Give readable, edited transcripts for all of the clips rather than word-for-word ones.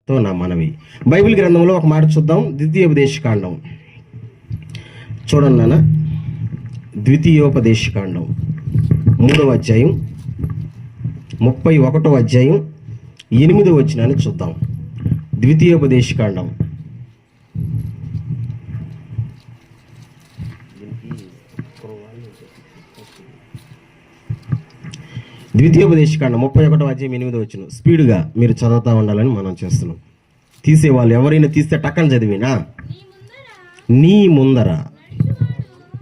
తో నా మనవి. బైబిల్ గ్రంథంలో ఒక మాట చూద్దాం. ద్వితీయోపదేశకాండం చూడండి నాన్న. ద్వితీయోపదేశకాండం 3వ అధ్యాయం 31వ అధ్యాయం 8వ వచనాన్ని చూద్దాం. ద్వితీయోపదేశకాండం ద్వితీయోపదేశకాండం 31వ అధ్యాయం 8వ వచనం. స్పీడ్గా మీరు చదువుతూ ఉండాలని మనం చేస్తున్నాం. తీసేవాళ్ళు ఎవరైనా తీస్తే టక్కన చదివినా, నీ ముందర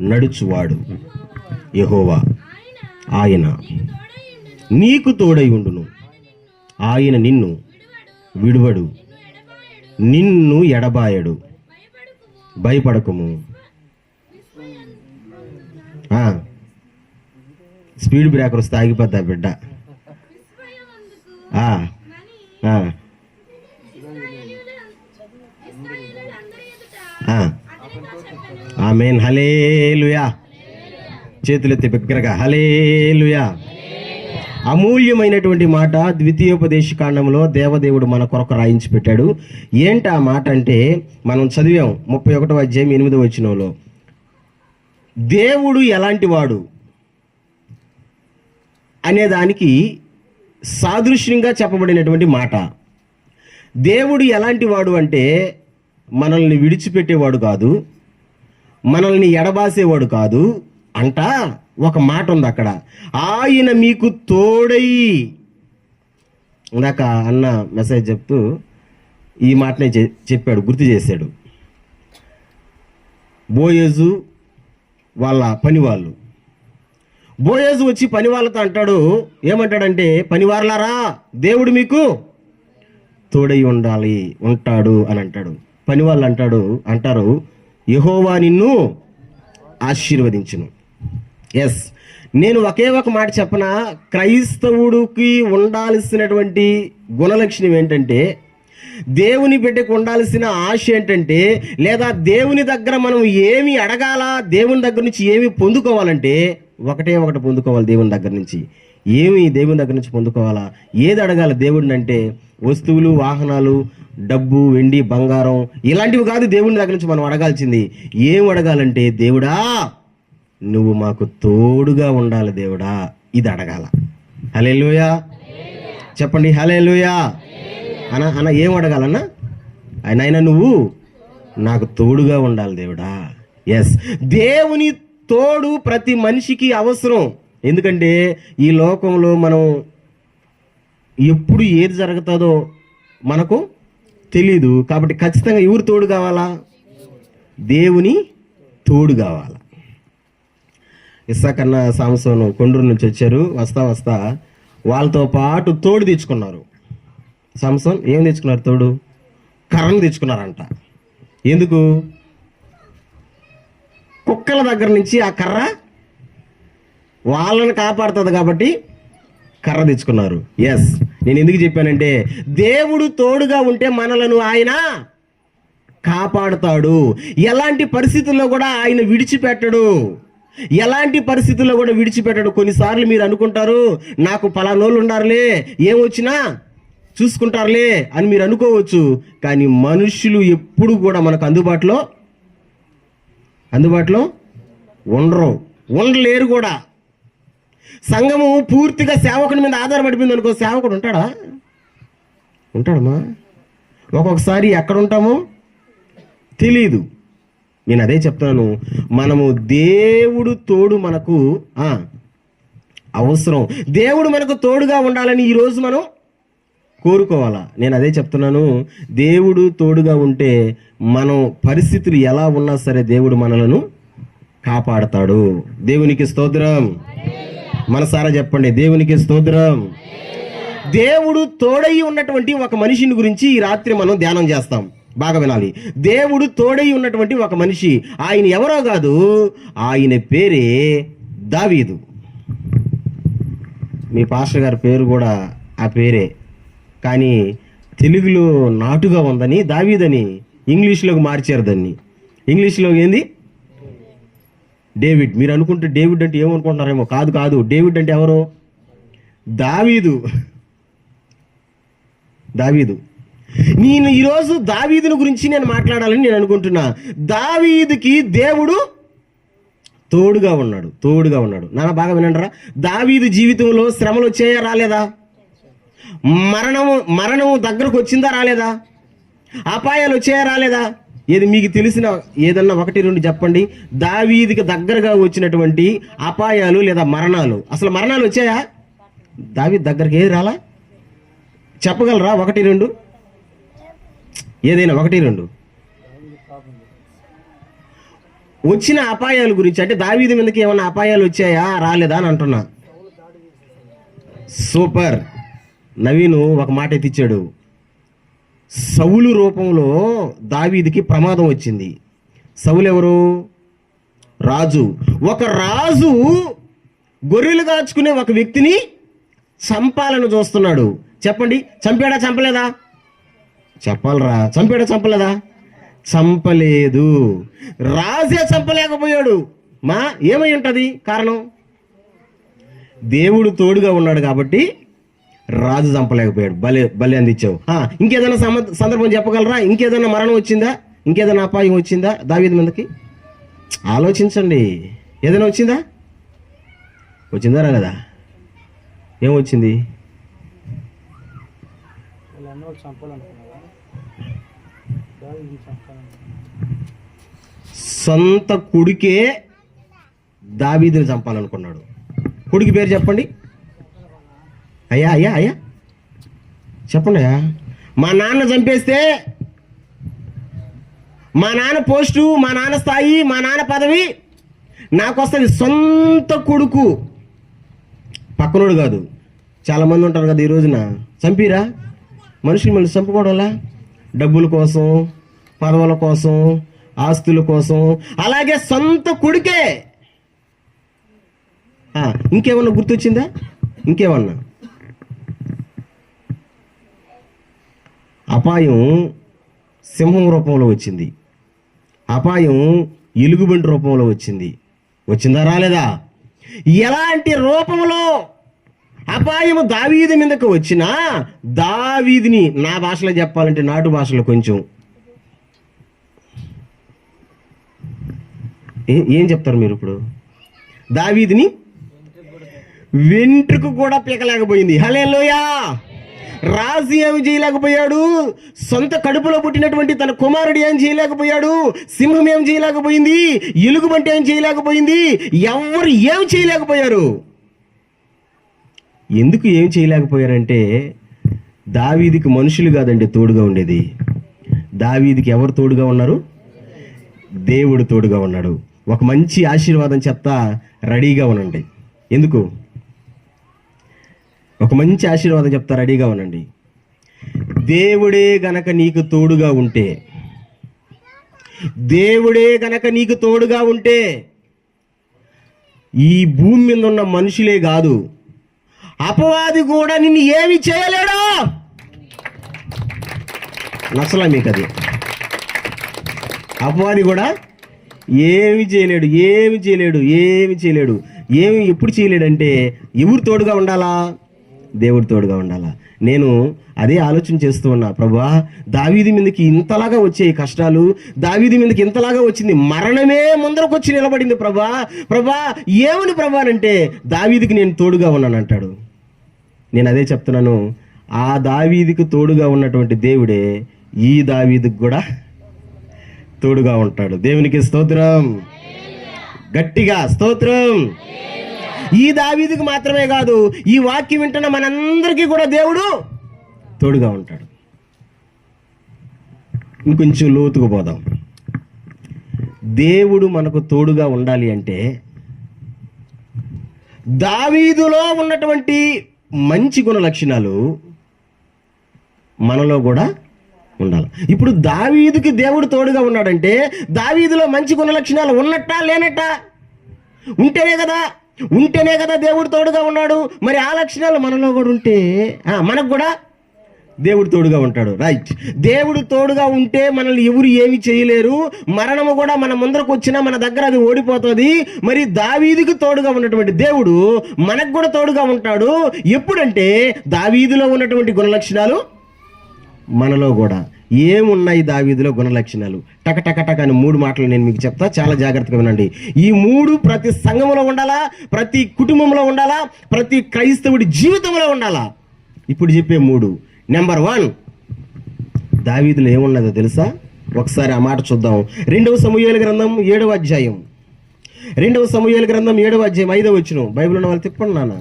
నడుచువాడు యెహోవా, ఆయన నీకు తోడై ఉండును, ఆయన నిన్ను విడువడు, నిన్ను ఎడబాయడు, భయపడకుము. స్పీడ్ బ్రేకర్ వస్తే ఆగిపోద్దా బిడ్డ? ఆమేన్. హల్లెలూయా. చేతులెత్తి బిగ్గరగా హల్లెలూయా. అమూల్యమైనటువంటి మాట ద్వితీయోపదేశకాండంలో దేవదేవుడు మన కొరకు రాయించి పెట్టాడు. ఏంటి ఆ మాట అంటే, మనం చదివాం 31వ అధ్యాయం 8వ వచనంలో. దేవుడు ఎలాంటి వాడు అనేదానికి సాదృశ్యంగా చెప్పబడినటువంటి మాట. దేవుడు ఎలాంటి వాడు అంటే, మనల్ని విడిచిపెట్టేవాడు కాదు, మనల్ని ఎడబాసేవాడు కాదు అంట. ఒక మాట ఉంది అక్కడ, ఆయన మీకు తోడై. ఇందాక అన్న మెసేజ్ చెప్తూ ఈ మాటనే చెప్పాడు, గుర్తు చేశాడు. బోయేజు వాళ్ళ పనివాళ్ళు, బోయేజు వచ్చి పని వాళ్ళతో అంటాడు, ఏమంటాడంటే, పనివార్లారా దేవుడు మీకు తోడై ఉంటాడు అని అంటాడు. పని వాళ్ళు అంటారు యెహోవా నిన్ను ఆశీర్వదించును. ఎస్, నేను ఒకే ఒక మాట చెప్పనా, క్రైస్తవుడికి ఉండాల్సినటువంటి గుణలక్షణం ఏంటంటే, దేవుని బిడ్డకు ఉండాల్సిన ఆశ ఏంటంటే, లేదా దేవుని దగ్గర మనం ఏమి అడగాల, దేవుని దగ్గర నుంచి ఏమి పొందుకోవాలంటే ఒకటే ఒకటి పొందుకోవాలి. దేవుని దగ్గర నుంచి దేవుని దగ్గర నుంచి పొందుకోవాలా? ఏది అడగాలి దేవుడిని అంటే, వస్తువులు, వాహనాలు, డబ్బు, వెండి, బంగారం ఇలాంటివి కాదు. దేవుని దగ్గర నుంచి మనం అడగాల్సింది ఏం అడగాలంటే, దేవుడా నువ్వు మాకు తోడుగా ఉండాలి దేవుడా, ఇది అడగాల. హల్లెలూయా చెప్పండి. హల్లెలూయా అన్న ఏం అడగాలన్నా? ఆయన నువ్వు నాకు తోడుగా ఉండాలి దేవుడా. ఎస్, దేవుని తోడు ప్రతి మనిషికి అవసరం. ఎందుకంటే ఈ లోకంలో మనం ఎప్పుడు ఏది జరుగుతుందో మనకు తెలీదు. కాబట్టి ఖచ్చితంగా ఎవరు తోడు కావాలా? దేవుని తోడు కావాలా. ఇస్సాకన్న సాంసోను కొండూరు నుంచి వచ్చారు. వస్తా వాళ్ళతో పాటు తోడు తెచ్చుకున్నారు. సాంసోన్ ఏం తెచ్చుకున్నారు? తోడు కర్రను తెచ్చుకున్నారంట. ఎందుకు? కుక్కల దగ్గర నుంచి ఆ కర్ర వాళ్ళని కాపాడుతుంది కాబట్టి కర్ర తెచ్చుకున్నారు. ఎస్, నేను ఎందుకు చెప్పానంటే, దేవుడు తోడుగా ఉంటే మనలను ఆయన కాపాడుతాడు. ఎలాంటి పరిస్థితుల్లో కూడా ఆయన విడిచిపెట్టడు. కొన్నిసార్లు మీరు అనుకుంటారు, నాకు పలానోళ్ళు ఉండారులే, ఏమొచ్చినా చూసుకుంటారులే అని మీరు అనుకోవచ్చు. కానీ మనుషులు ఎప్పుడు కూడా మనకు అందుబాటులో ఉండలేరు కూడా. సంఘము పూర్తిగా సేవకుని మీద ఆధారపడిపోయింది అనుకో, సేవకుడు ఉంటాడమ్మా. ఒక్కొక్కసారి ఎక్కడ ఉంటామో తెలీదు. నేను అదే చెప్తాను, మనము దేవుడు తోడు మనకు అవసరం. దేవుడు మనకు తోడుగా ఉండాలని ఈరోజు మనం కోరుకోవాలా. నేను అదే చెప్తున్నాను, దేవుడు తోడుగా ఉంటే మనం పరిస్థితులు ఎలా ఉన్నా సరే దేవుడు మనలను కాపాడతాడు. దేవునికి స్తోత్రం. మనసారా చెప్పండి, దేవునికి స్తోత్రం. దేవుడు తోడై ఉన్నటువంటి ఒక మనిషిని గురించి ఈ రాత్రి మనం ధ్యానం చేస్తాం. బాగా వినాలి. దేవుడు తోడై ఉన్నటువంటి ఒక మనిషి, ఆయన ఎవరో కాదు, ఆయన పేరే దావీదు. మీ పాస్టర్ గారి పేరు కూడా ఆ పేరే, కానీ తెలుగులో నాటుగా ఉందని దావీదని ఇంగ్లీష్లోకి మార్చారు దాన్ని. ఇంగ్లీష్లో ఏంది? డేవిడ్. మీరు అనుకుంటే డేవిడ్ అంటే ఏమనుకుంటున్నారేమో. కాదు, డేవిడ్ అంటే ఎవరు? దావీదు. నేను ఈరోజు దావీదుని గురించి నేను మాట్లాడాలని నేను అనుకుంటున్నా. దావీదుకి దేవుడు తోడుగా ఉన్నాడు. నాన్న బాగా వినండిరా. దావీదు జీవితంలో శ్రమలు వచ్చాయా రాలేదా? మరణము దగ్గరకు వచ్చిందా రాలేదా? అపాయాలు వచ్చాయా రాలేదా? ఏది మీకు తెలిసిన ఏదన్నా 1-2 చెప్పండి. దావీదుకి దగ్గరగా వచ్చినటువంటి అపాయాలు లేదా మరణాలు. అసలు మరణాలు వచ్చాయా? దావీదు దగ్గరికి ఏది రాలా? చెప్పగలరా 1-2? ఏదైనా 1-2 వచ్చిన అపాయాల గురించి. అంటే దావీదు మీదకి ఏమన్నా అపాయాలు వచ్చాయా రాలేదా అని అంటున్నా. సూపర్. నవీను ఒక మాట ఎత్తిచ్చాడు. సౌలు రూపంలో దావీదుకి ప్రమాదం వచ్చింది. సౌలు ఎవరు? రాజు. ఒక రాజు గొర్రెలు కాచుకునే ఒక వ్యక్తిని చంపాలని చూస్తున్నాడు. చెప్పండి, చంపాడా చంపలేదా? చెప్పాలరా. చంపాడా చంపలేదా? చంపలేదు. రాజే చంపలేకపోయాడు. ఏమై ఉంటుంది కారణం? దేవుడు తోడుగా ఉన్నాడు కాబట్టి రాజు చంపలేకపోయాడు. బలి అందించావు. ఇంకేదైనా సందర్భం చెప్పగలరా? ఇంకేదైనా మరణం వచ్చిందా? ఇంకేదైనా అపాయం వచ్చిందా దావీదు మీదకి? ఆలోచించండి. ఏదైనా వచ్చిందా రాలేదా? ఏమొచ్చింది? సొంత కొడుకే దావీదుని చంపాలనుకున్నాడు. కొడుకు పేరు చెప్పండి. అయ్యా చెప్పండి. మా నాన్న చంపేస్తే మా నాన్న పోస్టు, మా నాన్న స్థాయి, మా నాన్న పదవి నాకు వస్తుంది. సొంత కొడుకు, పక్కనోడు కాదు. చాలామంది ఉంటారు కదా ఈ రోజున. చంపిరా మనుషులు మళ్ళీ చంపుకోవడంలా, డబ్బుల కోసం, పదవుల కోసం, ఆస్తుల కోసం. అలాగే సొంత కొడుకే. ఇంకేమన్నా గుర్తొచ్చిందా? ఇంకేమన్నా? అపాయం సింహం రూపంలో వచ్చింది. అపాయం ఎలుగుబంటి రూపంలో వచ్చిందా రాలేదా? ఎలాంటి రూపంలో అపాయము దావీదు మీదకు వచ్చినా దావీదుని, నా భాషలో చెప్పాలంటే నాటు భాషలో కొంచెం ఏం చెప్తారు మీరు ఇప్పుడు? దావీదుని వెంట్రుకు కూడా పీకలేకపోయింది. హల్లెలూయా. రాజు ఏమి చేయలేకపోయాడు. సొంత కడుపులో పుట్టినటువంటి తన కుమారుడు ఏం చేయలేకపోయాడు. సింహం ఏం చేయలేకపోయింది. ఎలుగుబంటి ఏం చేయలేకపోయింది. ఎవరు ఏం చేయలేకపోయారు. ఎందుకు ఏం చేయలేకపోయారంటే దావీదుకి మనుషులు కాదండి తోడుగా ఉండేది. దావీదుకి ఎవరు తోడుగా ఉన్నారు? దేవుడు తోడుగా ఉన్నాడు. ఒక మంచి ఆశీర్వాదం చెప్తా, రెడీగా ఉండండి. ఎందుకు? ఒక మంచి ఆశీర్వాదం చెప్తా, రెడీగా ఉండండి. దేవుడే గనక నీకు తోడుగా ఉంటే, దేవుడే గనక నీకు తోడుగా ఉంటే ఈ భూమి మీద ఉన్న మనుషులే కాదు, అపవాది కూడా నిన్ను ఏమి చేయలేడు. నచ్చలా మీకు అది? అపవాది కూడా ఏమి చేయలేడు. ఎప్పుడు చేయలేడంటే ఎవరు తోడుగా ఉండాలా? దేవుడు తోడుగా ఉండాలా. నేను అదే ఆలోచన చేస్తూ ఉన్నా. ప్రభువా, దావీదు మీదకి ఇంతలాగా వచ్చే కష్టాలు, దావీదు మీదకి ఇంతలాగా వచ్చింది, మరణమే ముందరకు వచ్చి నిలబడింది. ప్రభా ఏమని ప్రభా అంటే దావీదుకి నేను తోడుగా ఉన్నాను అంటాడు. నేను అదే చెప్తున్నాను. ఆ దావీదుకు తోడుగా ఉన్నటువంటి దేవుడే ఈ దావీదుకు కూడా తోడుగా ఉంటాడు. దేవునికి స్తోత్రం. గట్టిగా స్తోత్రం. ఈ దావీదుకు మాత్రమే కాదు, ఈ వాక్యం వింటున్న మనందరికీ కూడా దేవుడు తోడుగా ఉంటాడు. ఇంకొంచెం లోతుకు పోదాం. దేవుడు మనకు తోడుగా ఉండాలి అంటే దావీదులో ఉన్నటువంటి మంచి గుణ లక్షణాలు మనలో కూడా ఉండాలి. ఇప్పుడు దావీదుకి దేవుడు తోడుగా ఉన్నాడంటే దావీదులో మంచి గుణ లక్షణాలు ఉన్నట్టా లేనట్టా? ఉంటేనే కదా దేవుడు తోడుగా ఉన్నాడు. మరి ఆ లక్షణాలు మనలో కూడా ఉంటే మనకు కూడా దేవుడు తోడుగా ఉంటాడు. రైట్. దేవుడు తోడుగా ఉంటే మనల్ని ఎవరు ఏమి చేయలేరు. మరణము కూడా మన ముందరకు వచ్చినా మన దగ్గర అది ఓడిపోతుంది. మరి దావీదుకు తోడుగా ఉన్నటువంటి దేవుడు మనకు కూడా తోడుగా ఉంటాడు. ఎప్పుడంటే దావీదులో ఉన్నటువంటి గుణ లక్షణాలు మనలో కూడా ఏమున్నాయి దావీదులో గుణలక్షణాలు? టక టక టక అని 3 మాటలు నేను మీకు చెప్తా, చాలా జాగ్రత్తగా వినండి. ఈ 3 ప్రతి సంఘంలో ఉండాలా, ప్రతి కుటుంబంలో ఉండాలా, ప్రతి క్రైస్తవుడి జీవితంలో ఉండాలా. ఇప్పుడు చెప్పే 3. నెంబర్ 1, దావీదులో ఏమున్నదో తెలుసా? ఒకసారి ఆ మాట చూద్దాం. 2వ సమూయేలు గ్రంథం 7వ అధ్యాయం. 2వ సమూయేలు గ్రంథం 7వ అధ్యాయం 5వ వచనం. బైబిల్ ఉన్న వాళ్ళు తిప్పండి నాన్న,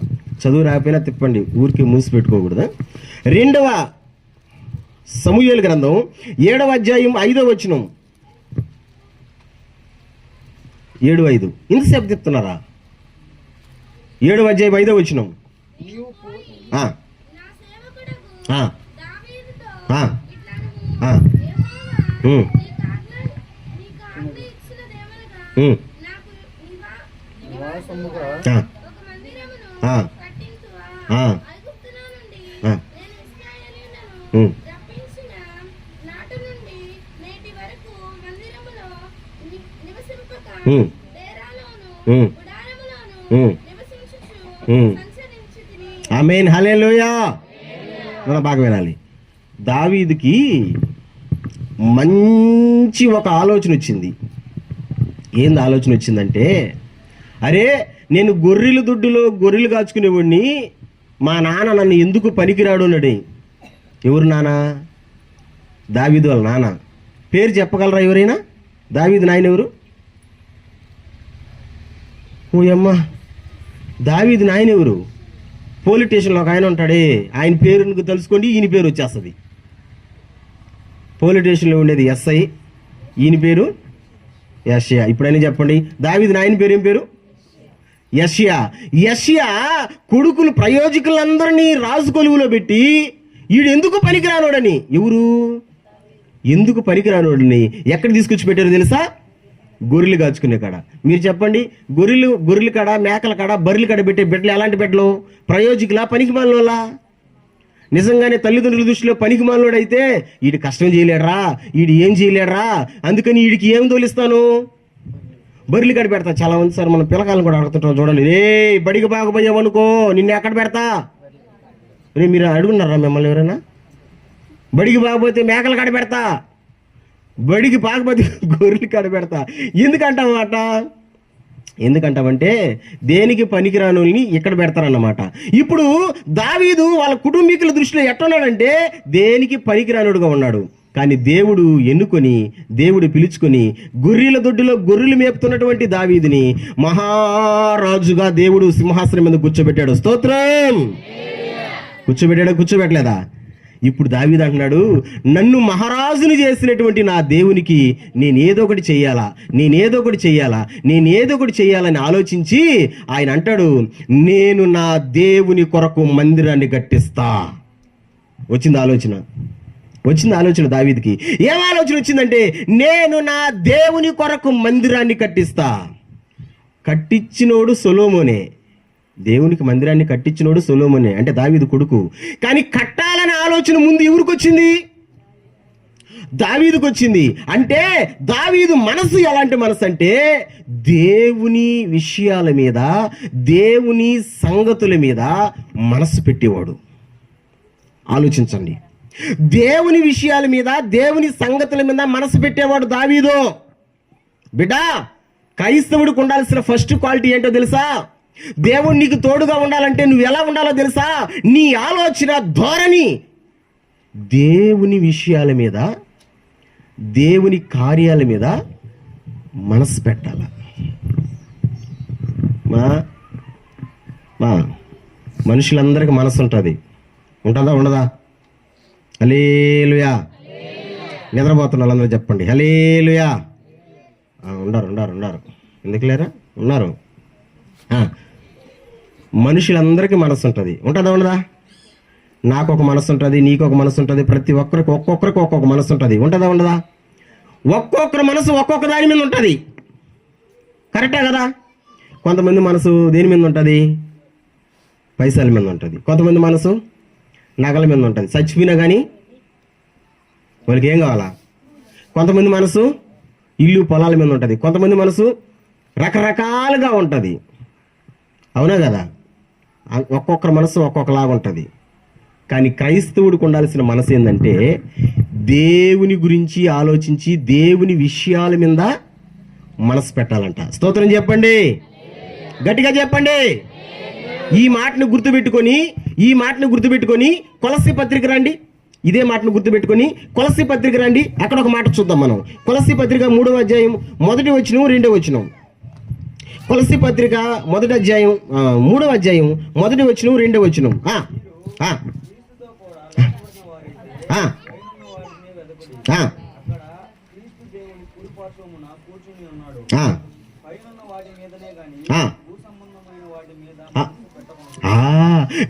చదువు రాకపోయినా తిప్పండి, ఊరికి మూసి పెట్టుకోకూడదా. 2వ సమూయేలు గ్రంథం 7వ అధ్యాయం 5వ వచనం. 7:5. ఇంతసేపు తిప్పుతున్నారా? 7వ అధ్యాయం 5వ వచనం. ఆమేన్, హల్లెలూయా. మనం బాగా వినాలి. దావీదుకి మంచి ఒక ఆలోచన వచ్చింది. ఏంది ఆలోచన వచ్చిందంటే, అరే నేను గొర్రెల దొడ్డులో గొర్రెలు కాచుకునేవాడిని, మా నాన్న నన్ను ఎందుకు పనికిరాడు అన్నాడు. ఎవరు నాన్న? దావీదు వాళ్ళ నాన్న. పేరు చెప్పగలరా ఎవరైనా? దావీదు నాయన ఎవరు? ఓయమ్మ, దావీదు నాయన ఎవరు? పోలీస్ స్టేషన్లో ఒక ఆయన ఉంటాడే, ఆయన పేరుకు తెలుసుకోండి, ఈయన పేరు వచ్చేస్తుంది. పోలీస్ స్టేషన్లో ఉండేది ఎస్ఐ, ఈయన పేరు యెషయా. ఇప్పుడైనా చెప్పండి, దావీదు నాయన పేరు ఏం పేరు? యెషయా. యెషయా కొడుకులు ప్రయోజకులందరినీ రాజు కొలువులో పెట్టి ఈడు ఎందుకు పనికిరానోడని, ఎవరు ఎందుకు పనికిరానోడని ఎక్కడ తీసుకొచ్చి పెట్టారో తెలుసా? గొర్రెలు కాచుకునే కాడ. మీరు చెప్పండి, గొర్రెల కాడ, మేకల కాడ, బర్రెల కాడ పెట్టే బిడ్డలు ఎలాంటి బిడ్డలు? ప్రయోజకులా, పనికి మాలోలా? నిజంగానే తల్లిదండ్రుల దృష్టిలో పనికి మాలోడైతే వీడు కష్టం చేయలేడరా, వీడు ఏం చేయలేడరా, అందుకని వీడికి ఏం తోలిస్తాను? బర్రెలు కాడ పెడతా. చాలా మంది సార్ మన పిల్లకాయలను కూడా అడుగుతుంటాం, చూడండి, రే బడికి బాగపోయావనుకో నిన్ను ఎక్కడ పెడతా? రే మీరు అడుగున్నారా మిమ్మల్ని ఎవరైనా? బడికి బాగపోతే మేకల కాడ పెడతా, బడికి బాగపోతే గొర్రెలు కాడ పెడతా. ఎందుకంటామాట? ఎందుకంటామంటే దేనికి పనికిరానుల్ని ఇక్కడ పెడతారన్నమాట. ఇప్పుడు దావీదు వాళ్ళ కుటుంబీకుల దృష్టిలో ఎట్టున్నాడంటే దేనికి పనికిరానుడుగా ఉన్నాడు. కానీ దేవుడు ఎన్నుకొని, దేవుడు పిలుచుకొని గొర్రెల దొడ్డిలో గొర్రెలు మేపుతున్నటువంటి దావీదుని మహారాజుగా దేవుడు సింహాసనం మీద కూర్చోబెట్టాడు. స్తోత్రం. కూర్చోబెట్టలేదా? ఇప్పుడు దావీదు అంటున్నాడు, నన్ను మహారాజుని చేసినటువంటి నా దేవునికి నేనేదో ఒకటి చెయ్యాలని ఆలోచించి ఆయన అంటాడు, నేను నా దేవుని కొరకు మందిరాన్ని కట్టిస్తా. వచ్చింది ఆలోచన దావీదుకి. ఏం ఆలోచన వచ్చిందంటే, నేను నా దేవుని కొరకు మందిరాన్ని కట్టిస్తా. కట్టించినోడు సొలొమోనే. దేవునికి మందిరాన్ని కట్టించినోడు సొలొమోనే, అంటే దావీదు కొడుకు. కానీ కట్టాలనే ఆలోచన ముందు ఎవరికి వచ్చింది? దావీదుకు వచ్చింది. అంటే దావీదు మనసు ఎలాంటి మనసు అంటే, దేవుని విషయాల మీద, దేవుని సంగతుల మీద మనసు పెట్టేవాడు. ఆలోచించండి, దేవుని విషయాల మీద, దేవుని సంగతుల మీద మనసు పెట్టేవాడు దావీదు. బిడ్డా, క్రైస్తవుడికి ఉండాల్సిన ఫస్ట్ క్వాలిటీ ఏంటో తెలుసా? దేవుడు నీకు తోడుగా ఉండాలంటే నువ్వు ఎలా ఉండాలో తెలుసా? నీ ఆలోచన ధోరణి దేవుని విషయాల మీద, దేవుని కార్యాల మీద మనసు పెట్టాల. మా మనుషులందరికీ మనసు ఉంటుంది, ఉంటుందా ఉండదా? హల్లెలూయా. నిద్రపోతున్న వాళ్ళందరూ చెప్పండి హల్లెలూయా. ఉండారు ఎందుకు లేరా? ఉన్నారు. మనుషులందరికీ మనసు ఉంటుంది, ఉంటుందా ఉండదా? నాకు ఒక మనసు ఉంటుంది, నీకు ఒక మనసు ఉంటుంది, ప్రతి ఒక్కరికి ఒక్కొక్కరికి ఒక్కొక్క మనసు ఉంటుంది, ఉంటుందా ఉండదా? ఒక్కొక్కరి మనసు ఒక్కొక్క దాని మీద ఉంటుంది, కరెక్టే కదా? కొంతమంది మనసు దేని మీద ఉంటుంది? పైసల మీద ఉంటుంది. కొంతమంది మనసు నగల మీద ఉంటుంది, చచ్చిపోయినా కానీ వాళ్ళకి ఏం కావాలా? కొంతమంది మనసు ఇల్లు పొలాల మీద ఉంటుంది. కొంతమంది మనసు రకరకాలుగా ఉంటుంది, అవునా కదా? ఒక్కొక్కరి మనసు ఒక్కొక్కలాగా ఉంటుంది. కానీ క్రైస్తవుడికి ఉండాల్సిన మనసు ఏంటంటే దేవుని గురించి ఆలోచించి దేవుని విషయాల మీద మనసు పెట్టాలంట. స్తోత్రం చెప్పండి, గట్టిగా చెప్పండి. ఈ మాటను గుర్తుపెట్టుకొని కొలస్సీ పత్రిక రండి. ఇదే మాటను గుర్తుపెట్టుకొని కొలస్సీ పత్రిక రండి. అక్కడ ఒక మాట చూద్దాం మనం. కొలస్సీ పత్రిక 3వ అధ్యాయం 1వ వచనం 2వ వచనం. కొలస్సీ పత్రిక 1వ అధ్యాయం 3వ అధ్యాయం 1వ వచనం 2వ వచనం.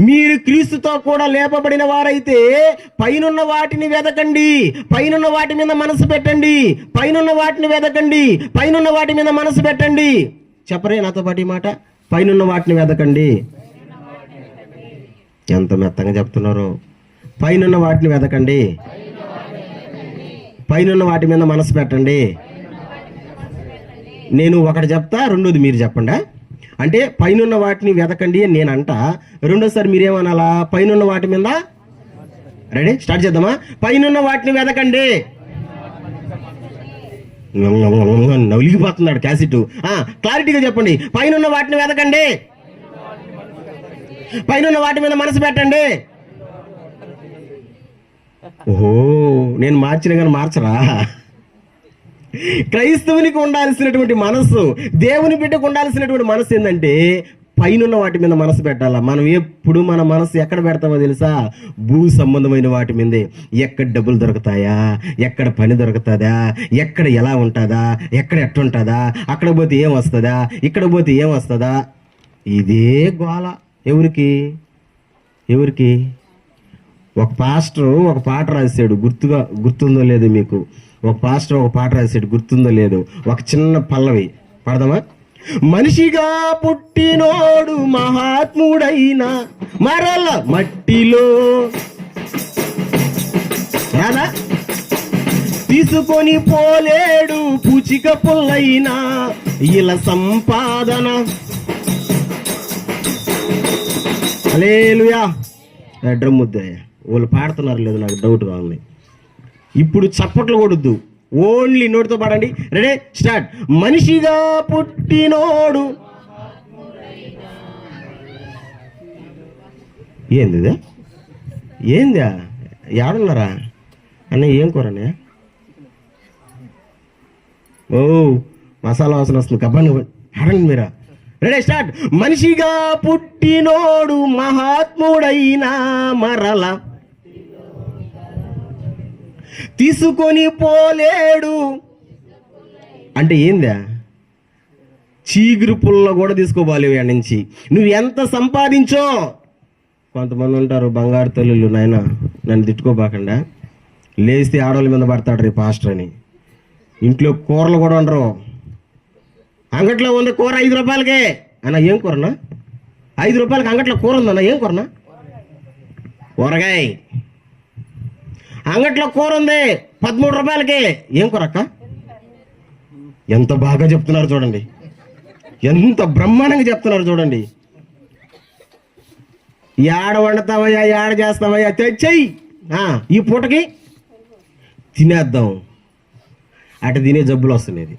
మీరు క్రీస్తుతో కూడా లేపబడిన వారైతే పైనున్న వాటిని వెదకండి, పైనున్న వాటి మీద మనసు పెట్టండి, పైనున్న వాటిని వెదకండి, పైనున్న వాటి మీద మనసు పెట్టండి. చెప్పరే నాతో పాటు ఈ మాట, పైనున్న వాటిని వెదకండి. ఎంత మెత్తంగా చెప్తున్నారు. పైనున్న వాటిని వెదకండి, పైనున్న వాటి మీద మనసు పెట్టండి. నేను ఒకటి చెప్తా, రెండోది మీరు చెప్పండి. అంటే పైనున్న వాటిని వెదకండి అని నేను అంట, రెండోసారి మీరేమనాలా? పైనున్న వాటి మీద. రెడీ, స్టార్ట్ చేద్దామా? పైనున్న వాటిని వెదకండి. నలిగిపోతున్నాడు క్యాసెట్. క్లారిటీగా చెప్పండి. పైనున్న వాటిని వెదకండి, పైనున్న వాటి మీద మనసు పెట్టండి. ఓహో, నేను మార్చిన కానీ మార్చరా? క్రైస్తవునికి ఉండాల్సినటువంటి మనసు, దేవుని బిడ్డకు ఉండాల్సినటువంటి మనసు ఏంటంటే పైనున్న వాటి మీద మనసు పెట్టాలా. మనం ఎప్పుడు మన మనసు ఎక్కడ పెడతామో తెలుసా? భూ సంబంధమైన వాటి మీదే. ఎక్కడ డబ్బులు దొరుకుతాయా, ఎక్కడ పని దొరుకుతుందా, ఎక్కడ ఎలా ఉంటుందా, ఎక్కడ ఎట్టుంటుందా, అక్కడ పోతే ఏం వస్తుందా, ఇక్కడ పోతే ఏం వస్తుందా, ఇదే గోల. ఎవరికి? ఒక పాస్టర్ ఒక పాట రాశాడు, గుర్తుందో లేదో మీకు? ఒక పాస్టర్ ఒక పాట రాశాడు, గుర్తుందో లేదో? ఒక చిన్న పల్లవి పడదామా? మనిషిగా పుట్టినోడు మహాత్ముడైనా మరల మట్టిలో రాదా, తీసుకొని పోలేడు పూచిక పుల్లైనా ఇలా సంపాదన. హల్లెలూయా. డ్రమ్ వద్దాయ, వాళ్ళు పాడుతున్నారు లేదు నాకు డౌట్గా ఉంది. ఇప్పుడు చప్పట్లు కొడద్దు, ఓన్లీ నోటితో పాడండి. Ready, start. మనిషిగా పుట్టినోడు. ఏందా ఏడున్నారా అన్న? ఏం కూరనే? ఓ మసాలా వాసన వస్తుంది, కబ్బాని ఆడండి మీరా. Ready, start. మనిషిగా పుట్టినోడు మహాత్ముడైనా మరల తీసుకొని పోలేడు. అంటే ఏందా? చీగురు పుల్ల కూడా తీసుకోపోలేవు ఆడ నుంచి. నువ్వు ఎంత సంపాదించో. కొంతమంది ఉంటారు బంగారు తల్లులు, నాయన నన్ను తిట్టుకోబాకండా, లేస్తే ఆడవాళ్ళ మీద పడతాడు రే పాస్టర్ అని. ఇంట్లో కూరలు కూడా ఉండరు. అంగట్లో ఉంది కూర 5 రూపాయలకే అన్న. ఏం కూరనా? 5 రూపాయలకి అంగట్లో కూర ఉందన్న. ఏం కూరనా? ఊరగాయ. అంగట్లో కూర ఉంది 13 రూపాయలకే. ఏం కూర అక్క? ఎంత బాగా చెప్తున్నారు చూడండి, ఎంత బ్రహ్మాండంగా చెప్తున్నారు చూడండి. ఏడ వండుతావయ్యా, ఏడ చేస్తావయ్యా, తెచ్చేయి, ఈ పూటకి తినేద్దాం. అటు తినే జబ్బులు వస్తున్నాయి.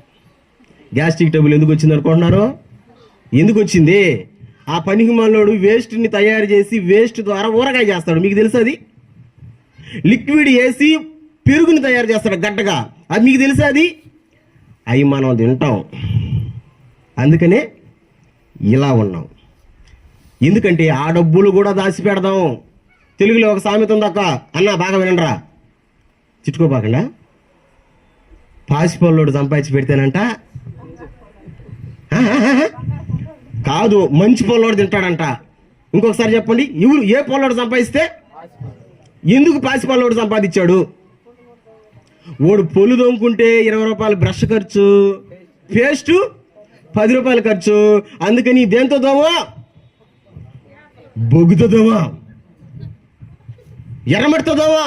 గ్యాస్ట్రిక్ ట్రబుల్ ఎందుకు వచ్చింది అనుకుంటున్నారు? ఎందుకు వచ్చింది? ఆ పనికి మనోడు వేస్ట్ని తయారు చేసి వేస్ట్ ద్వారా ఊరగాయ చేస్తాడు. మీకు తెలుసు? అది లిక్విడ్ వేసి పెరుగుని తయారు చేస్తాడు గడ్డగా. అది మీకు తెలుసా? అది అవి మనం తింటాం. అందుకనే ఇలా ఉన్నాం. ఎందుకంటే ఆ డబ్బులు కూడా దాచి పెడదాం. తెలుగులో ఒక సామెత ఉందక్క, అన్న బాగా వినండిరా, చిట్టుకోబాకండా. పాసిపల్లోడు సంపాదించి పెడితేనంట కాదు, మంచి పొల్లోడు తింటాడంట. ఇంకొకసారి చెప్పండి, ఎవరు ఏ పొల్లోడు సంపాదిస్తే? ఎందుకు పాసిపల్లోడు సంపాదించాడు? ఓడు పొలు దొంకుంటే 20 రూపాయలు బ్రష్ ఖర్చు, పేస్ట్ 10 రూపాయలు ఖర్చు. అందుకని దేంతో దోమా? బొగ్గుతో దోమా, ఎర్రమట్టితో దోమా.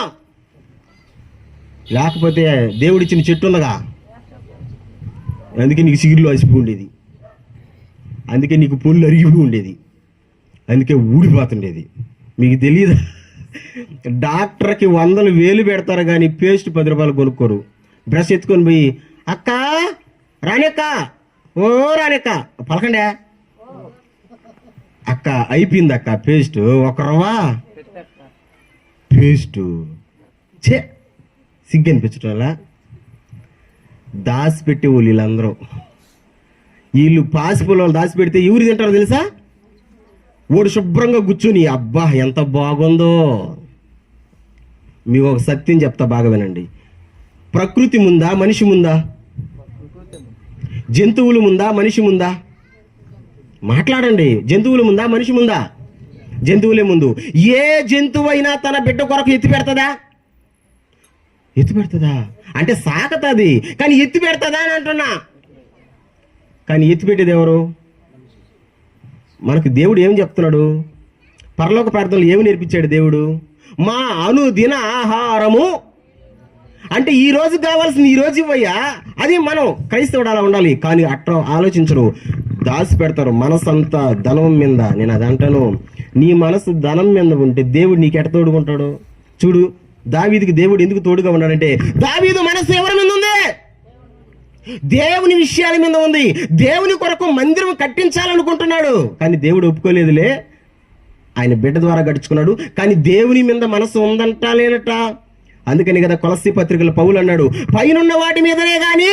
లేకపోతే దేవుడిచ్చిన చెట్టు ఉందగా, అందుకే నీకు సిగురులో అసిపి ఉండేది, అందుకే నీకు పొల్లు అరిగిపోయి ఉండేది, అందుకే ఊడిపోతుండేది. మీకు తెలియదా? డాక్టర్కి 100,000 పెడతారు కానీ పేస్ట్ 10 రూపాయలు కొనుక్కోరు. బ్రష్ ఎత్తుకొని పోయి అక్క రానిక్క ఓ రానిక్క పలకండే అక్క అయిపోయింది అక్క పేస్ట్ 1 రవ్వ పేస్టు చే సిగ్గు అనిపించడం అలా దాచిపెట్టే వాళ్ళు వీళ్ళందరూ. వీళ్ళు పాసిపోలు దాచిపెడితే ఎవరు తింటారో తెలుసా? ఓడు శుభ్రంగా కూర్చుని అబ్బా ఎంత బాగుందో. మీకు ఒక సత్యం చెప్తా బాగా వినండి. ప్రకృతి ముందా మనిషి ముందా? జంతువులు ముందా మనిషి ముందా? మాట్లాడండి. జంతువులు ముందా మనిషి ముందా? జంతువులే ముందు. ఏ జంతువైనా తన బిడ్డ కొరకు ఎత్తి పెడతదా? ఎత్తి పెడతదా అంటే సాకతది, కానీ ఎత్తి పెడతదా అని అంటున్నా. కానీ ఎత్తి పెట్టేది ఎవరు? మనకు దేవుడు ఏం చెప్తున్నాడు? పరలోక ప్రార్థనలు ఏమి నేర్పించాడు దేవుడు? మా అనుదిన ఆహారము అంటే ఈ రోజు కావాల్సింది ఈ రోజు ఇవ్వయ్యా. అది మనం క్రైస్తవుడు అలా ఉండాలి. కానీ అట్లా ఆలోచించరు, దాచి పెడతారు మనసంతా ధనం మీద. నేను అది అంటాను, నీ మనసు ధనం మీద ఉంటే దేవుడు నీకు ఎట తోడుకుంటాడు? చూడు, దావీదుకి దేవుడు ఎందుకు తోడుగా ఉన్నాడంటే దావీదు మనసు ఎవరి మీద ఉంది? దేవుని విషయాల మీద ఉంది. దేవుని కొరకు మందిరం కట్టించాలనుకుంటున్నాడు, కానీ దేవుడు ఒప్పుకోలేదులే. ఆయన బిడ్డ ద్వారా గడుచుకున్నాడు, కానీ దేవుని మీద మనసు ఉందంట లేనట. అందుకని కదా కొలస్సీ పత్రికల పౌలు అన్నాడు, పైనున్న వాటి మీదనే కానీ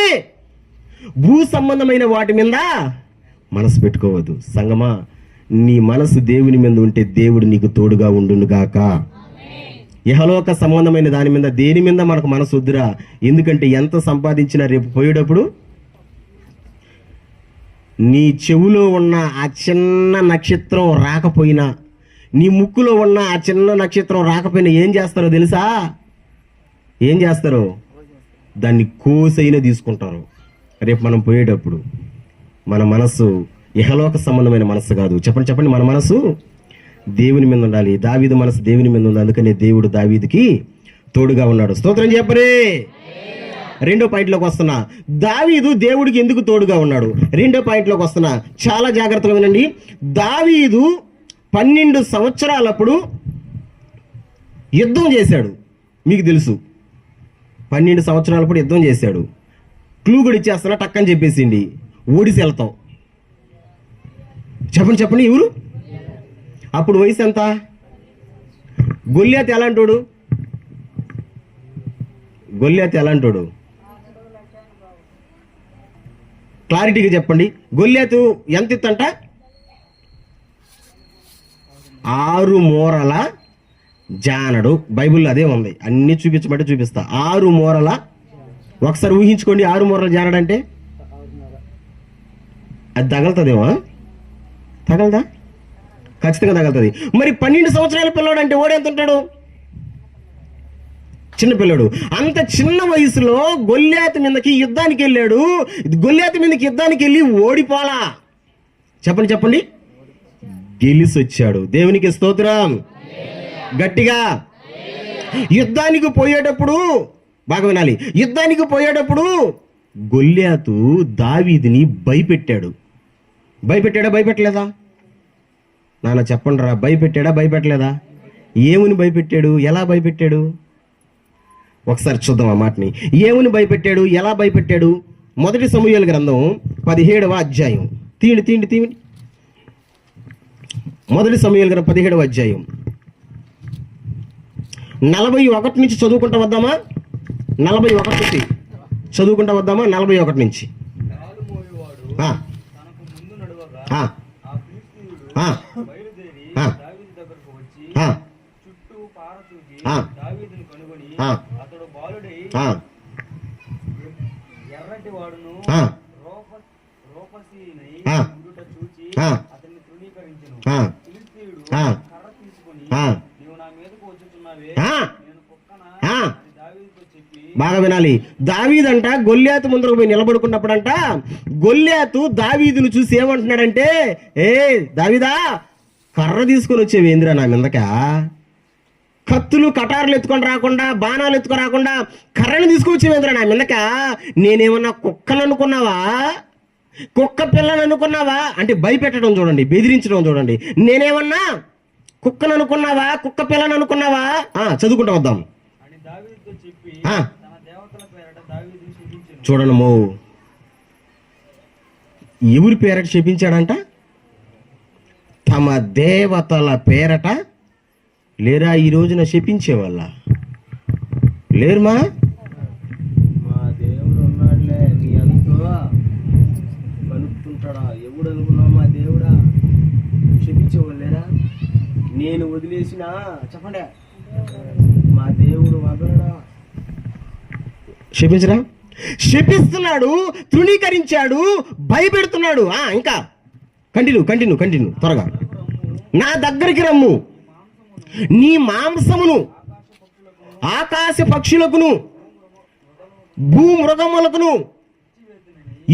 భూ సంబంధమైన వాటి మీద మనసు పెట్టుకోవద్దు. సంగమా, నీ మనసు దేవుని మీద ఉంటే దేవుడు నీకు తోడుగా ఉండునుగాక. ఇహలోక సంబంధమైన దాని మీద దేని మీద మనకు మనసు వద్దురా. ఎందుకంటే ఎంత సంపాదించినా రేపు పోయేటప్పుడు నీ చెవులో ఉన్న ఆ చిన్న నక్షత్రం రాకపోయినా, నీ ముక్కులో ఉన్న ఆ చిన్న నక్షత్రం రాకపోయినా ఏం చేస్తారో తెలుసా? ఏం చేస్తారో దాన్ని కోసైనా తీసుకుంటారు. రేపు మనం పోయేటప్పుడు మన మనసు ఇహలోక సంబంధమైన మనసు కాదు. చెప్పండి చెప్పండి, మన మనసు దేవుని మీద ఉండాలి. దావీదు మనసు దేవుని మీద ఉంది, అందుకనే దేవుడు దావీదుకి తోడుగా ఉన్నాడు. స్తోత్రం చెప్పరే. 2వ పాయింట్లోకి వస్తున్నా, దావీదు దేవుడికి ఎందుకు తోడుగా ఉన్నాడు. 2వ పాయింట్లోకి వస్తున్నా, చాలా జాగ్రత్తగా వినండి. దావీదు 12 సంవత్సరాలప్పుడు యుద్ధం చేశాడు. మీకు తెలుసు, 12 సంవత్సరాలప్పుడు యుద్ధం చేశాడు. క్లూ కూడా ఇచ్చేస్తున్నా, టక్కని చెప్పేసిండి, ఓడిసి వెళ్తాం. చెప్పండి చెప్పండి, ఎవరు? అప్పుడు వయసు ఎంత? గొల్యాతు ఎలాంటోడు? గొల్యాతు ఎలాంటోడు? క్లారిటీగా చెప్పండి. గొల్యాతు ఎంత ఇత్తంట? 6 మూరల జానడు. బైబిల్లో అదే ఉంది, అన్ని చూపించమంటే చూపిస్తా. 6 మూరల, ఒకసారి ఊహించుకోండి, 6 మూరల జానడు అంటే అది తగలుతుందేమో. తగలదా? ఖచ్చితంగా తగలుతుంది. మరి 12 సంవత్సరాల పిల్లాడు అంటే ఓడెంత ఉంటాడు? చిన్న పిల్లడు. అంత చిన్న వయసులో గొల్యాతు మీదకి యుద్ధానికి వెళ్ళాడు. గొల్యాతు మీదకి యుద్ధానికి వెళ్ళి ఓడిపోలా. చెప్పండి చెప్పండి, గెలిచి వచ్చాడు. దేవునికి స్తోత్రం. గట్టిగా. యుద్ధానికి పోయేటప్పుడు బాగా వినాలి, యుద్ధానికి పోయేటప్పుడు గొల్యాతు దావీదుని భయపెట్టాడు. భయపెట్టాడా భయపెట్టలేదా? నాన్న చెప్పండి రా, భయపెట్టాడా భయపెట్టలేదా? ఏముని భయపెట్టాడు, ఎలా భయపెట్టాడు? ఒకసారి చూద్దాం ఆ మాటని. ఏముని భయపెట్టాడు, ఎలా భయపెట్టాడు? 1 సమూయేలు గ్రంథం 17వ అధ్యాయం. తీయండి. 1 సమూయేలు గ్రంథం 17వ అధ్యాయం 41 నుంచి చదువుకుంటా వద్దామా? 41 నుంచి చదువుకుంటా వద్దామా? 41 నుంచి. బాగా వినాలి. దావీదంట గొల్యాతు ముందరకు పోయి నిలబడుకున్నప్పుడంట గొల్యాతు దావీదును చూసి ఏమంటున్నాడంటే, ఏ దావీదా, కర్ర తీసుకొని వచ్చేవి ఏందిరా నా మీదక? కత్తులు కటారులు ఎత్తుకొని రాకుండా, బాణాలు ఎత్తుకొని రాకుండా కర్రను తీసుకొచ్చేవేంద్రా నా మీదక? నేనేమన్నా కుక్కను అనుకున్నావా? కుక్క పిల్లని అనుకున్నావా? అంటే భయపెట్టడం చూడండి, బెదిరించడం చూడండి. నేనేమన్నా కుక్కను అనుకున్నావా, కుక్క పిల్లను అనుకున్నావా? చదువుకుంటూ వద్దాం. చూడనము, ఎవరి పేరట చెప్పించాడంట? తమ దేవతల పేరట. లేరా ఈ రోజున చెప్పించేవాళ్ళ? లేరుమా? మా దేవుడు ఉన్నాడులే, నీ ఎంతో కనుక్కుంటాడా? ఎవడు అనుకున్నావు మా దేవుడా? చెప్పించేవాళ్ళు లేరా? నేను వదిలేసిన చెప్పండి, మా దేవుడు వదలడా? శపించరా? శపిస్తున్నాడు, తృణీకరించాడు, భయపెడుతున్నాడు. ఇంకా కంటిన్యూ త్వరగా. నా దగ్గరికి రమ్ము, నీ మాంసమును ఆకాశ పక్షులకును భూమృగములకును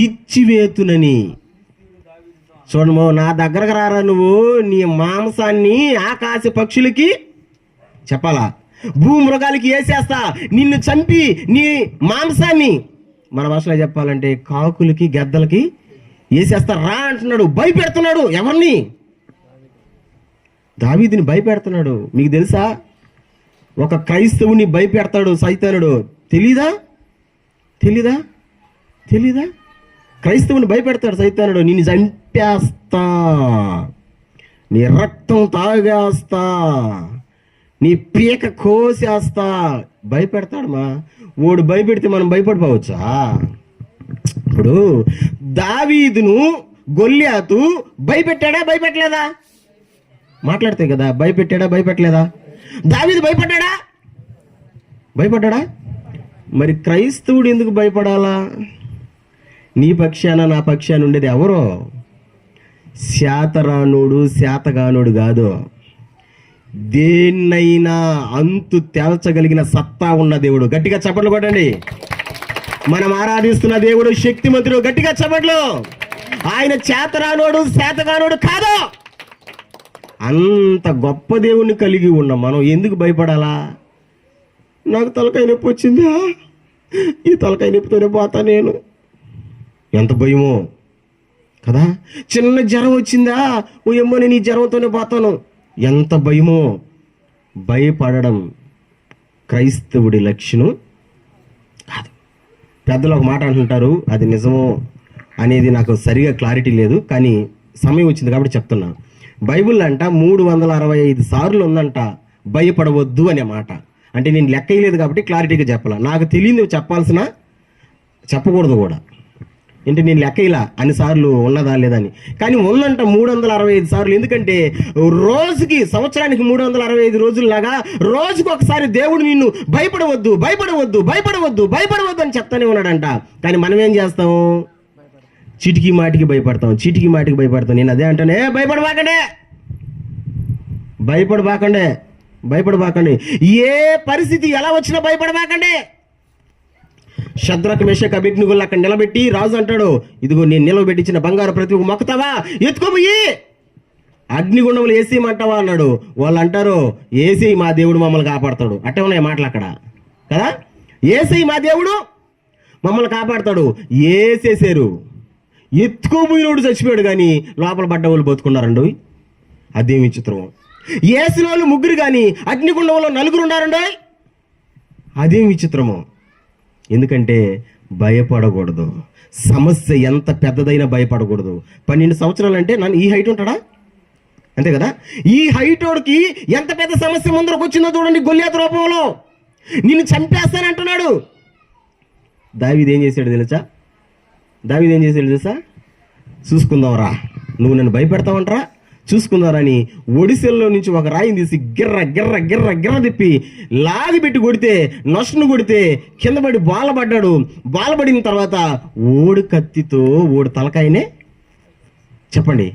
ఇచ్చివేతునని. చూడము, నా దగ్గరకు రారా నువ్వు, నీ మాంసాన్ని ఆకాశ పక్షులకి చెప్పాలా, భూమృగాలకి వేసేస్తా, నిన్ను చంపి నీ మాంసాన్ని, మన భాషలో చెప్పాలంటే కాకులకి గద్దలకి వేసేస్తా రా అంటున్నాడు. భయపెడుతున్నాడు. ఎవరిని? దావీదుని భయపెడుతున్నాడు. మీకు తెలుసా, ఒక క్రైస్తవుని భయపెడతాడు సైతానుడు. తెలీదా? క్రైస్తవుని భయపెడతాడు సైతానుడు. నిన్ను చంపేస్తా, నీ రక్తం తాగేస్తా, నీ పీక కోసేస్తా, భయపెడతాడమ్మా. ఓడు భయపెడితే మనం భయపడిపోవచ్చా? ఇప్పుడు దావీదును గొల్యాతు భయపెట్టాడా, భయపెట్టలేదా? మాట్లాడితే కదా, భయపెట్టాడా, భయపెట్టలేదా? దావీదు భయపడ్డాడా? మరి క్రైస్తవుడు ఎందుకు భయపడాలా? నీ పక్షాన నా పక్షాన ఉండేది ఎవరో? శాతరానోడు శాతగానోడు కాదు, దేన్నైనా అంతు తేల్చగలిగిన సత్తా ఉన్న దేవుడు. గట్టిగా చప్పట్లు కొట్టండి. మనం ఆరాధిస్తున్న దేవుడు శక్తిమంతుడు. గట్టిగా చప్పట్లు. ఆయన చేతరానోడు శాతగానోడు కాదు. అంత గొప్ప దేవుణ్ణి కలిగి ఉన్నాం. మనం ఎందుకు భయపడాలా? నాకు తలకాయ నొప్పి వచ్చిందా, ఈ తలకాయ నొప్పితోనే పోతా నేను. ఎంత భయమో కదా. చిన్న జ్వరం వచ్చిందా, ఓ ఏమో నేను ఈ జ్వరంతోనే పోతాను. ఎంత భయమో. భయపడడం క్రైస్తవుడి లక్షణం కాదు. పెద్దలు ఒక మాట అంటుంటారు, అది నిజమో అనేది నాకు సరిగా క్లారిటీ లేదు, కానీ సమయం వచ్చింది కాబట్టి చెప్తున్నా. బైబిల్ అంట 365 సార్లు ఉందంట భయపడవద్దు అనే మాట. అంటే నేను లెక్క వేయలేదు కాబట్టి క్లారిటీగా చెప్పాల. నాకు తెలియదు చెప్పకూడదు కూడా. అంటే నేను లెక్కయిలా అన్నిసార్లు ఉన్నదా లేదని, కానీ ఉందంట 365 సార్లు. ఎందుకంటే రోజుకి, సంవత్సరానికి 365 రోజుల్లాగా రోజుకు ఒకసారి దేవుడు నిన్ను భయపడవద్దు అని చెప్తానే ఉన్నాడంట. కానీ మనం ఏం చేస్తాం? చీటికి మాటికి భయపడతాం. నేను అదే అంటానే, భయపడబాకండి. ఏ పరిస్థితి ఎలా వచ్చినా భయపడబాకండి. శద్రక్ మేషక్ అబేద్నెగోలు అక్కడ నిలబెట్టి రాజు అంటాడు, ఇదిగో నేను నిలబెట్టించిన బంగారు ప్రతి మొక్కుతావా, ఎత్తుకోపోయి అగ్నిగుండంలో వేసేయమంటావా అన్నాడు. వాళ్ళు అంటారు, ఏసీ మా దేవుడు మమ్మల్ని కాపాడతాడు. అట్టే ఉన్నాయి మాటలు అక్కడ కదా. ఏసీ మా దేవుడు మమ్మల్ని కాపాడతాడు. ఏసేసారు, ఎత్తుకోపోయినోడు చచ్చిపోయాడు, కానీ లోపల పడ్డ వాళ్ళు బతుకున్నారండి. అదేమి చిత్రం. ఏసిన వాళ్ళు 3 కానీ అగ్నిగుండంలో 4 ఉన్నారండి. అదేం విచిత్రమో. ఎందుకంటే భయపడకూడదు. సమస్య ఎంత పెద్దదైనా భయపడకూడదు. 12 సంవత్సరాలు అంటే నన్ను ఈ హైట్ ఉంటాడా? అంతే కదా. ఈ హైటోడికి ఎంత పెద్ద సమస్య ముందరకు వచ్చిందో చూడండి. గొల్యాతు రూపంలో నిన్ను చంపేస్తానంటున్నాడు. దావీదు ఏం చేశాడు తెలుసా? చూసుకుందాంరా, నువ్వు నన్ను భయపెడతావంటరా, చూసుకుందారని ఒడిశల్లో నుంచి ఒక రాయిని తీసి గిర్ర తిప్పి లాగి పెట్టి కొడితే, నష్టను కొడితే కింద పడి బాలపడ్డాడు. బాలపడిన తర్వాత ఓడి కత్తితో ఓడి తలకాయనే చెప్పండి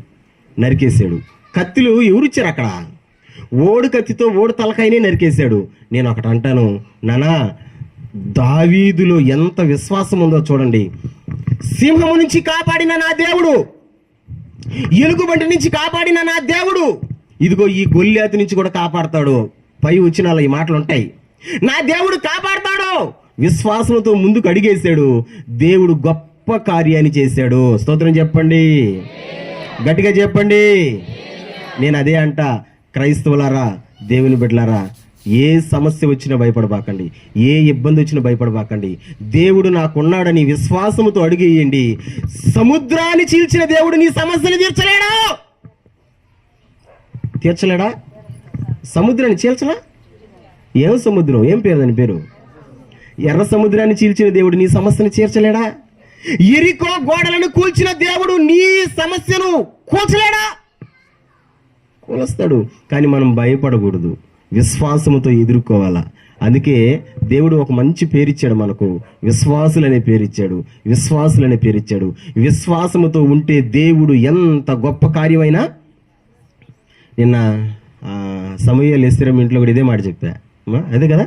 నరికేశాడు. కత్తిలు ఎవరిచ్చారు అక్కడ? ఓడి కత్తితో ఓడి తలకాయనే నరికేశాడు. నేను ఒకటి అంటాను నానా, దావీదులో ఎంత విశ్వాసం ఉందో చూడండి. సింహము నుంచి కాపాడిన నా దేవుడు, ఎలుగుబంటి నుంచి కాపాడిన నా దేవుడు, ఇదిగో ఈ గొల్యాతు నుంచి కూడా కాపాడతాడు. పై వచ్చిన ఈ మాటలు ఉంటాయి. నా దేవుడు కాపాడతాడు. విశ్వాసంతో ముందుకు అడిగేశాడు. దేవుడు గొప్ప కార్యాన్ని చేశాడు. స్తోత్రం చెప్పండి, గట్టిగా చెప్పండి. నేను అదే అంట, క్రైస్తవులారా, దేవుని బిడ్డలారా, ఏ సమస్య వచ్చినా భయపడబాకండి, ఏ ఇబ్బంది వచ్చినా భయపడబాకండి. దేవుడు నాకున్నాడని విశ్వాసముతో అడుగేయండి. సముద్రాన్ని చీల్చిన దేవుడు నీ సమస్యను తీర్చలేడా? సముద్రాన్ని చీల్చలా? ఏం సముద్రం? ఏం పేరు దాని పేరు? ఎర్ర సముద్రాన్ని చీల్చిన దేవుడు నీ సమస్యను తీర్చలేడా? ఎరికో గోడలను కూల్చిన దేవుడు నీ సమస్యను కూల్చలేడా? కూలుస్తాడు. కానీ మనం భయపడకూడదు, విశ్వాసముతో ఎదుర్కోవాలా. అందుకే దేవుడు ఒక మంచి పేరిచ్చాడు మనకు, విశ్వాసులనే పేరిచ్చాడు. విశ్వాసముతో ఉంటే దేవుడు ఎంత గొప్ప కార్యమైనా. నిన్న సమూయేలు ఎస్తేరం ఇంట్లో కూడా ఇదే మాట చెప్పా, అదే కదా.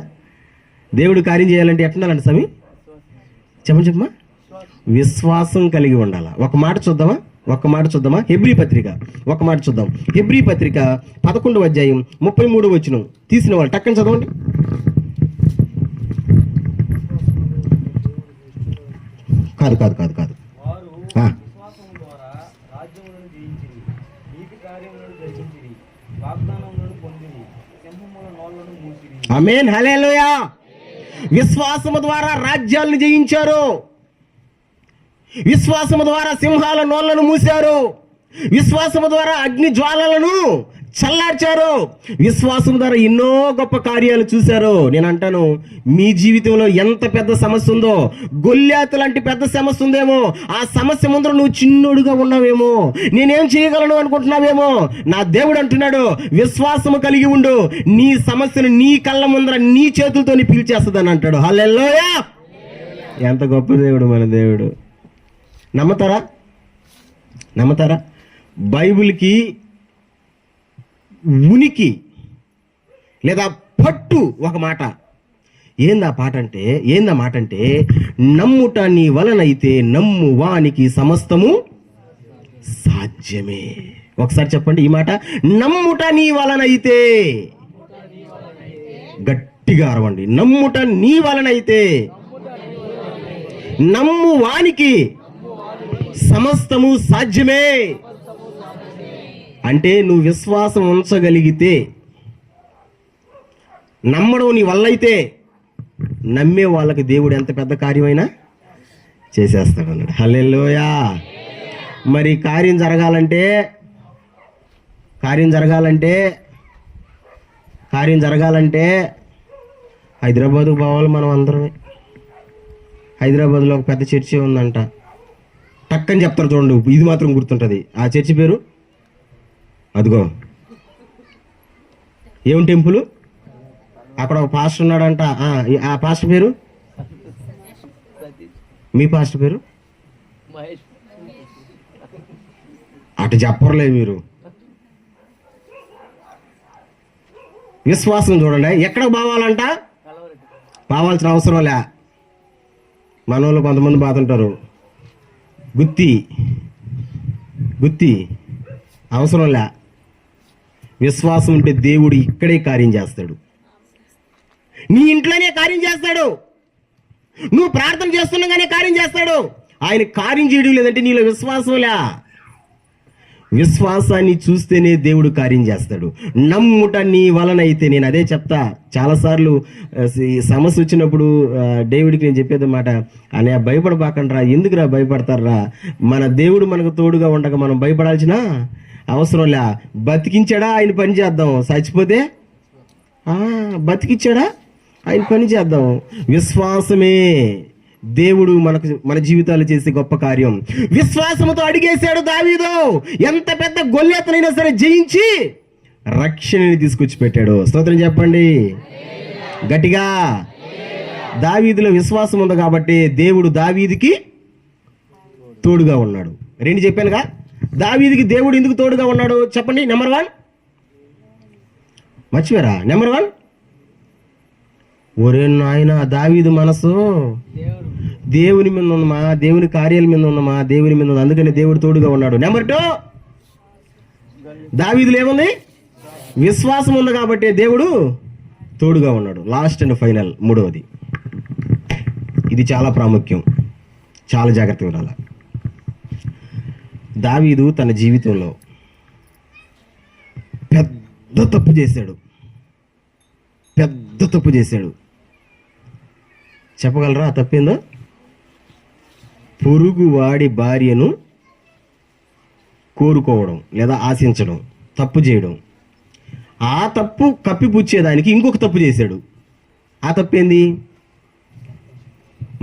దేవుడు కార్యం చేయాలంటే ఎట్లుండాలంటే సమీ చెప్పమ్మా, విశ్వాసం కలిగి ఉండాలా. ఒక మాట చూద్దామా? హెబ్రీ పత్రిక ఒక మాట చూద్దాం. హెబ్రీ పత్రిక 11వ అధ్యాయం 33వ వచనం తీసిన వాళ్ళు టక్కని చదవండి. కాదు. ఆమేన్, హల్లెలూయా. విశ్వాసము ద్వారా రాజ్యాలను జయించారు, విశ్వాసము ద్వారా సింహాల నోళ్లను మూశారు, విశ్వాసము ద్వారా అగ్ని జ్వాలలను చల్లార్చారు, విశ్వాసం ద్వారా ఎన్నో గొప్ప కార్యాలు చూశారు. నేను అంటాను, మీ జీవితంలో ఎంత పెద్ద సమస్య ఉందో, గొల్యాతు లాంటి పెద్ద సమస్య ఉందేమో, ఆ సమస్య ముందర నువ్వు చిన్నోడుగా ఉన్నావేమో, నేనేం చేయగలను అనుకుంటున్నావేమో. నా దేవుడు అంటున్నాడు, విశ్వాసము కలిగి ఉండు, నీ సమస్యను నీ కళ్ళ ముందర నీ చేతులతో పిలిచేస్తుందని అంటాడు. హల్లెలూయా. ఎంత గొప్ప దేవుడు మన దేవుడు. నమ్మతారా? బైబిల్కి ఉనికి లేదా పట్టు ఒక మాట. ఏందా మాట అంటే నమ్ముట నీ వలనైతే నమ్ము వానికి సమస్తము సాధ్యమే. ఒకసారి చెప్పండి ఈ మాట, నమ్ముట నీ వలనైతే. గట్టిగా అరవండి, నమ్ముట నీ వలనైతే నమ్ము వానికి సమస్తము సాధ్యమే. అంటే నువ్వు విశ్వాసం ఉంచగలిగితే, నమ్మడం నీ వల్ల అయితే, నమ్మే వాళ్ళకి దేవుడు ఎంత పెద్ద కార్యమైనా చేసేస్తాడు అన్నాడు. హల్లెలూయా. మరి కార్యం జరగాలంటే హైదరాబాద్కు పోవాలి మనం అందరమే. హైదరాబాద్లో ఒక పెద్ద చర్చి ఉందంట, టక్కని చెప్తారు చూడండి, ఇది మాత్రం గుర్తుంటుంది. ఆ చర్చి పేరు అదిగో ఏం టెంపుల్, అక్కడ ఒక పాస్టర్ ఉన్నాడంట. ఆ పాస్టర్ పేరు, మీ పాస్టర్ పేరు అటు చెప్పర్లే మీరు. విశ్వాసం చూడండి, ఎక్కడికి పోవాలంట, పోవాల్సిన అవసరం లే. మనోళ్ళు కొంతమంది బాతుంటారు, గుత్తి అవసరం లే. విశ్వాసం ఉంటే దేవుడు ఇక్కడే కార్యం చేస్తాడు, నీ ఇంట్లోనే కార్యం చేస్తాడు, నువ్వు ప్రార్థన చేస్తుండగానే కార్యం చేస్తాడు. ఆయన కార్యం చేయడం లేదంటే నీలో విశ్వాసంలే. విశ్వాసాన్ని చూస్తేనే దేవుడు కార్యం చేస్తాడు. నమ్ముట నీ వలనైతే. నేను అదే చెప్తా చాలాసార్లు, సమస్య వచ్చినప్పుడు డేవిడ్కి నేను చెప్పేది మాట, అనే భయపడబాకండ్రా. ఎందుకురా భయపడతారా? మన దేవుడు మనకు తోడుగా ఉండగా మనం భయపడాల్సిన అవసరంలే. బతికించాడా ఆయన పని చేద్దాం, చచ్చిపోతే బతికిచ్చాడా ఆయన పని చేద్దాం. విశ్వాసమే దేవుడు మన జీవితాలు చేసే గొప్ప కార్యం. విశ్వాసముతో అడిగేశాడు దావీదు. ఎంత పెద్ద గొల్యాతునైనా సరే జయించి రక్షణని తీసుకొచ్చి పెట్టాడు. స్తోత్రం చెప్పండి గట్టిగా. దావీదులో విశ్వాసం ఉంది కాబట్టి దేవుడు దావీదుకి తోడుగా ఉన్నాడు. రెండు చెప్పానుగా, దావీదుకి దేవుడు ఎందుకు తోడుగా ఉన్నాడు చెప్పండి. నెంబర్ 1 మర్చిపోయారా? నెంబర్ 1, ఒరే నాయన దావీదు మనసు దేవుని మీద ఉందమ్మా, దేవుని కార్యాల మీద ఉందమ్మా, దేవుని మీద ఉంది, అందుకని దేవుడు తోడుగా ఉన్నాడు. నెంబర్ 2, దావీదులో ఏముంది? విశ్వాసం ఉంది కాబట్టి దేవుడు తోడుగా ఉన్నాడు. లాస్ట్ అండ్ ఫైనల్ మూడవది, ఇది చాలా ప్రాముఖ్యం, చాలా జాగ్రత్తగా ఉండాలి. దావీదు తన జీవితంలో పెద్ద పెద్ద తప్పు చేశాడు. పెద్ద తప్పు చేశాడు. చెప్పగలరా ఆ తప్పేందో? పొరుగు వాడి భార్యను కోరుకోవడం లేదా ఆశించడం, తప్పు చేయడం. ఆ తప్పు కప్పిపుచ్చేదానికి ఇంకొక తప్పు చేశాడు. ఆ తప్పేంది?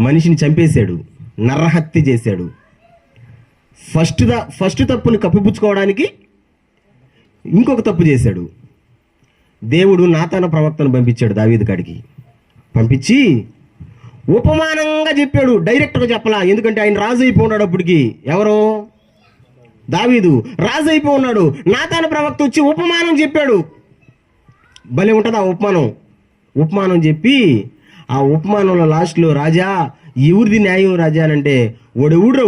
మనిషిని చంపేశాడు, నరహత్య చేశాడు. ఫస్ట్ తప్పుని కప్పిపుచ్చుకోవడానికి ఇంకొక తప్పు చేశాడు. దేవుడు నాతాన ప్రవక్తను పంపించాడు దావీదు కాడికి. పంపించి ఉపమానంగా చెప్పాడు, డైరెక్ట్గా చెప్పలా. ఎందుకంటే ఆయన రాజు అయిపోయి ఉన్నాడు అప్పటికి. ఎవరు? దావీదు రాజు అయిపోయి ఉన్నాడు. నాతాన ప్రవక్త వచ్చి ఉపమానం చెప్పాడు. భలే ఉంటుంది ఆ ఉపమానం. ఉపమానం చెప్పి ఆ ఉపమానంలో లాస్ట్లో, రాజా ఎవరిది న్యాయం రాజా అని అంటే, ఓడెవుడ్రా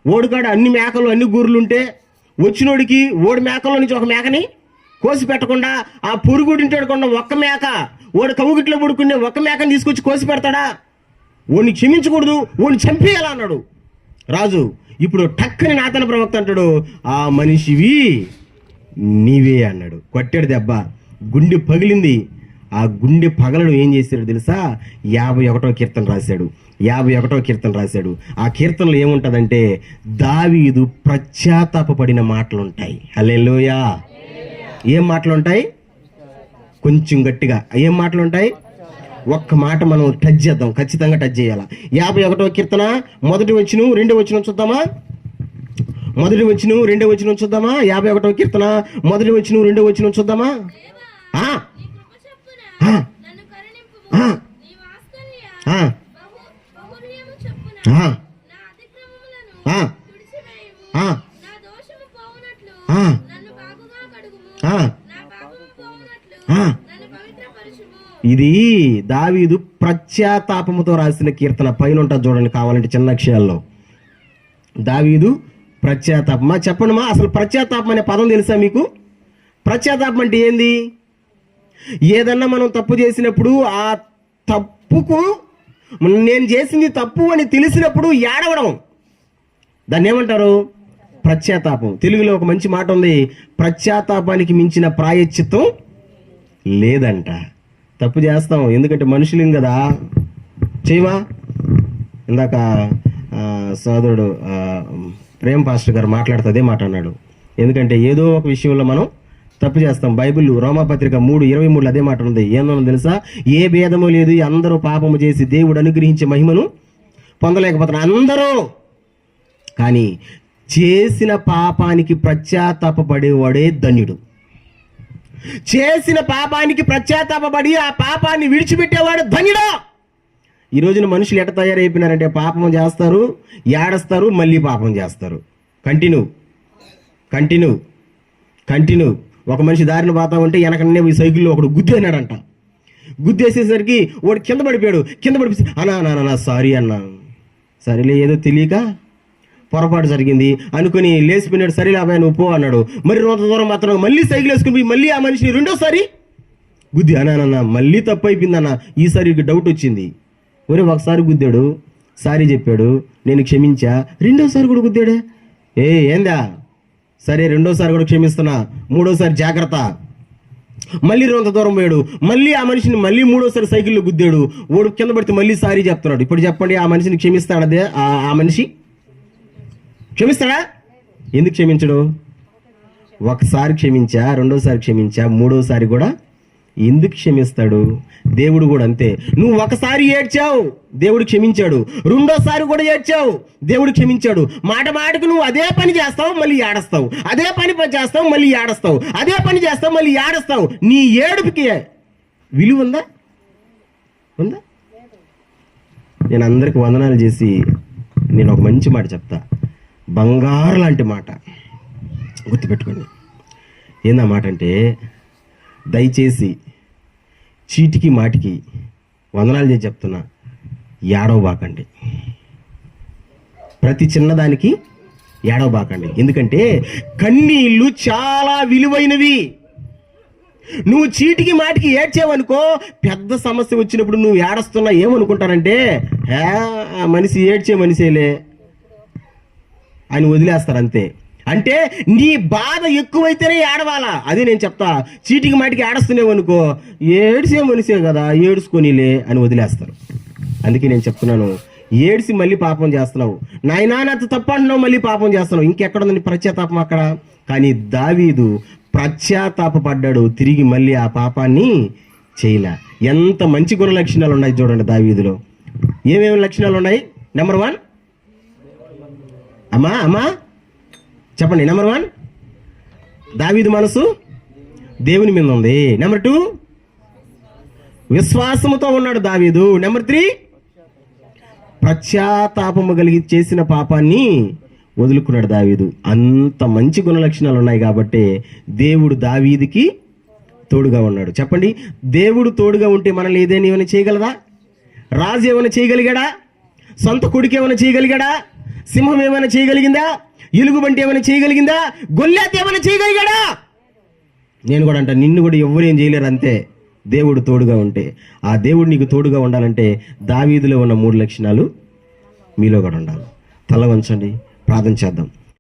ఓడుకాడ అన్ని మేకలు అన్ని గొర్రెలుంటే వచ్చినోడికి ఓడి మేకల్లో నుంచి ఒక మేకని కోసి పెట్టకుండా, ఆ పొరుగుడింటాడు కొన్న ఒక్క మేక, ఓడి కవుగిట్లో పడుకునే ఒక్క మేకని తీసుకొచ్చి కోసి పెడతాడా? ఓడిని క్షమించకూడదు, ఓడిని చంపేయాలా అన్నాడు రాజు. ఇప్పుడు టక్కని నాతన ప్రవక్త అంటాడు, ఆ మనిషివి నీవే అన్నాడు. కొట్టాడు దెబ్బ, గుండె పగిలింది. ఆ గుండె పగలడం ఏం చేశాడు తెలుసా? 51వ కీర్తన రాశాడు. 51వ కీర్తన రాశాడు. ఆ కీర్తనలో ఏముంటుందంటే, దావీదు పశ్చాత్తాపపడిన మాటలు ఉంటాయి. హల్లెలూయా. ఏం మాటలు ఉంటాయి? కొంచెం గట్టిగా ఏం మాటలు ఉంటాయి? ఒక్క మాట మనం టచ్ చేద్దాం, ఖచ్చితంగా టచ్ చేయాలి. 51వ కీర్తన 1వ వచనం 2వ వచనం చూద్దామా? 1వ వచనం 2వ వచనం చూద్దామా? 51వ కీర్తన 1వ వచనం 2వ వచనం చూద్దామా? ఇది దావీదు పశ్చాత్తాపముతో రాసిన కీర్తన. పైన ఉంటుంది చూడండి కావాలంటే చిన్న అక్షరాల్లో. దావీదు పశ్చాత్తాపమా? చెప్పండిమా, అసలు పశ్చాత్తాపం అనే పదం తెలుసా మీకు? పశ్చాత్తాపం అంటే ఏంది? ఏదన్నా మనం తప్పు చేసినప్పుడు ఆ తప్పుకు నేను చేసింది తప్పు అని తెలిసినప్పుడు ఏడవడం, దాన్ని ఏమంటారు? పశ్చాత్తాపం. తెలుగులో ఒక మంచి మాట ఉంది, పశ్చాత్తాపానికి మించిన ప్రాయశ్చిత్తం లేదంట. తప్పు చేస్తాం, ఎందుకంటే మనుషులేం కదా, చేయమా? ఇందాక సోదరుడు ప్రేమ్ పాస్టర్ గారు మాట్లాడుతూ అదే మాట అన్నాడు. ఎందుకంటే ఏదో ఒక విషయంలో మనం తప్పు చేస్తాం. బైబిల్ రోమాపత్రిక 3:23 అదే మాట ఉంది. ఏందో తెలుసా? ఏ భేదము లేదు, అందరూ పాపము చేసి దేవుడు అనుగ్రహించే మహిమను పొందలేకపోతున్నారు అందరూ. కానీ చేసిన పాపానికి పశ్చాత్తాపపడేవాడే ధన్యుడు. చేసిన పాపానికి పశ్చాత్తాపపడి ఆ పాపాన్ని విడిచిపెట్టేవాడు ధన్యుడు. ఈ రోజున మనుషులు ఎట్ట తయారైపోయినారంటే, పాపం చేస్తారు, ఏడస్తారు, మళ్ళీ పాపం చేస్తారు. కంటిన్యూ. ఒక మనిషి దారిని పోతా ఉంటే వెనకనే ఈ సైకిల్లో ఒకడు గుద్దేనాడంట. గుద్దేసేసరికి వాడు కింద పడిపోయాడు. కింద పడిపోయి అన్నా సారీ అన్నా. సరేలే, ఏదో తెలియక పొరపాటు జరిగింది అనుకుని లేచిపోయినాడు. సరే అబ్బాయి నువ్వు పో అన్నాడు. మరి రోజు దూరం మాత్రం మళ్ళీ సైకిల్ వేసుకుని పోయి మళ్ళీ ఆ మనిషిని రెండోసారి గుద్ది. అన్నా మళ్ళీ తప్పు అయిపోయిందన్న, ఈసారి డౌట్ వచ్చింది. ఒరే ఒకసారి గుద్దాడు, సారీ చెప్పాడు, నేను క్షమించా. రెండోసారి కూడా గుద్దాడే. ఏందా? సరే రెండోసారి కూడా క్షమిస్తున్నా, మూడోసారి జాగ్రత్త. మళ్ళీ రొంత దూరం పోయాడు, మళ్ళీ ఆ మనిషిని మళ్ళీ మూడోసారి సైకిల్లో గుద్దాడు. ఓడు కింద పడితే మళ్ళీ సారీ చెప్తున్నాడు. ఇప్పుడు చెప్పండి, ఆ మనిషిని క్షమిస్తాడదే? ఆ మనిషి క్షమిస్తాడా? ఎందుకు క్షమించడు? ఒకసారి క్షమించా, రెండోసారి క్షమించా, మూడోసారి కూడా ఎందుకు క్షమిస్తాడు? దేవుడు కూడా అంతే. నువ్వు ఒకసారి ఏడ్చావు, దేవుడు క్షమించాడు. రెండోసారి కూడా ఏడ్చావు, దేవుడు క్షమించాడు. మాటకు నువ్వు అదే పని చేస్తావు, మళ్ళీ ఏడస్తావు. అదే పని చేస్తావు, మళ్ళీ ఏడస్తావు. అదే పని చేస్తావు, మళ్ళీ ఏడస్తావు. నీ ఏడుపుకి విలువ ఉందా? నేను అందరికి వందనాలు చేసి నేను ఒక మంచి మాట చెప్తా, బంగారు లాంటి మాట గుర్తుపెట్టుకోండి. ఏందా మాట అంటే, దయచేసి చీటికి మాటికి వందనాలు చేసి చెప్తున్నా, ఏడవబాకండి. ప్రతి చిన్నదానికి ఏడవబాకండి. ఎందుకంటే కన్నీళ్ళు చాలా విలువైనవి. నువ్వు చీటికి మాటికి ఏడ్చావనుకో, పెద్ద సమస్య వచ్చినప్పుడు నువ్వు ఏడుస్తున్నా ఏమనుకుంటారంటే, ఆ మనిషి ఏడ్చే మనిషేలే అని వదిలేస్తారు అంతే. అంటే నీ బాధ ఎక్కువైతేనే ఏడవాలా. అది నేను చెప్తా. చీటికి మాటికి ఏడుస్తున్నావనుకో, ఏడ్చే మనిషే కదా, ఏడుచుకొనిలే అని వదిలేస్తారు. అందుకే నేను చెప్తున్నాను, ఏడ్చి మళ్ళీ పాపం చేస్తున్నావు, నాయనా నాతో తప్పు అంటున్నావు, మళ్ళీ పాపం చేస్తున్నావు. ఇంకెక్కడుందండి పశ్చాత్తాపం అక్కడ? కానీ దావీదు పశ్చాత్తాపడ్డాడు, తిరిగి మళ్ళీ ఆ పాపాన్ని చేయలే. ఎంత మంచి గుణ లక్షణాలు ఉన్నాయి చూడండి దావీదులో. ఏమేమి లక్షణాలు ఉన్నాయి? నెంబర్ 1, అమ్మా చెప్పండి. నెంబర్ 1, దావీదు మనసు దేవుని మీద ఉంది. నెంబర్ 2, విశ్వాసముతో ఉన్నాడు దావీదు. నెంబర్ 3, పశ్చాత్తాపము కలిగి చేసిన పాపాన్ని వదులుకున్నాడు దావీదు. అంత మంచి గుణ లక్షణాలు ఉన్నాయి కాబట్టి దేవుడు దావీదుకి తోడుగా ఉన్నాడు. చెప్పండి, దేవుడు తోడుగా ఉంటే మనల్ని ఏమైనా చేయగలదా? రాజు ఏమైనా చేయగలిగాడా? సొంత కొడుకు ఏమైనా చేయగలిగాడా? సింహం ఏమైనా చేయగలిగిందా? ఎలుగుబంటి ఏమైనా చేయగలిగిందా? గొల్లాత్ ఏమైనా చేయగలిగాడా? నేను కూడా అంటా, నిన్ను కూడా ఎవరు ఏం చేయలేరు. అంతే, దేవుడు తోడుగా ఉంటే. ఆ దేవుడు నీకు తోడుగా ఉండాలంటే దావీదులో ఉన్న 3 లక్షణాలు మీలో కూడా ఉండాలి. తల వంచండి, ప్రార్థన చేద్దాం.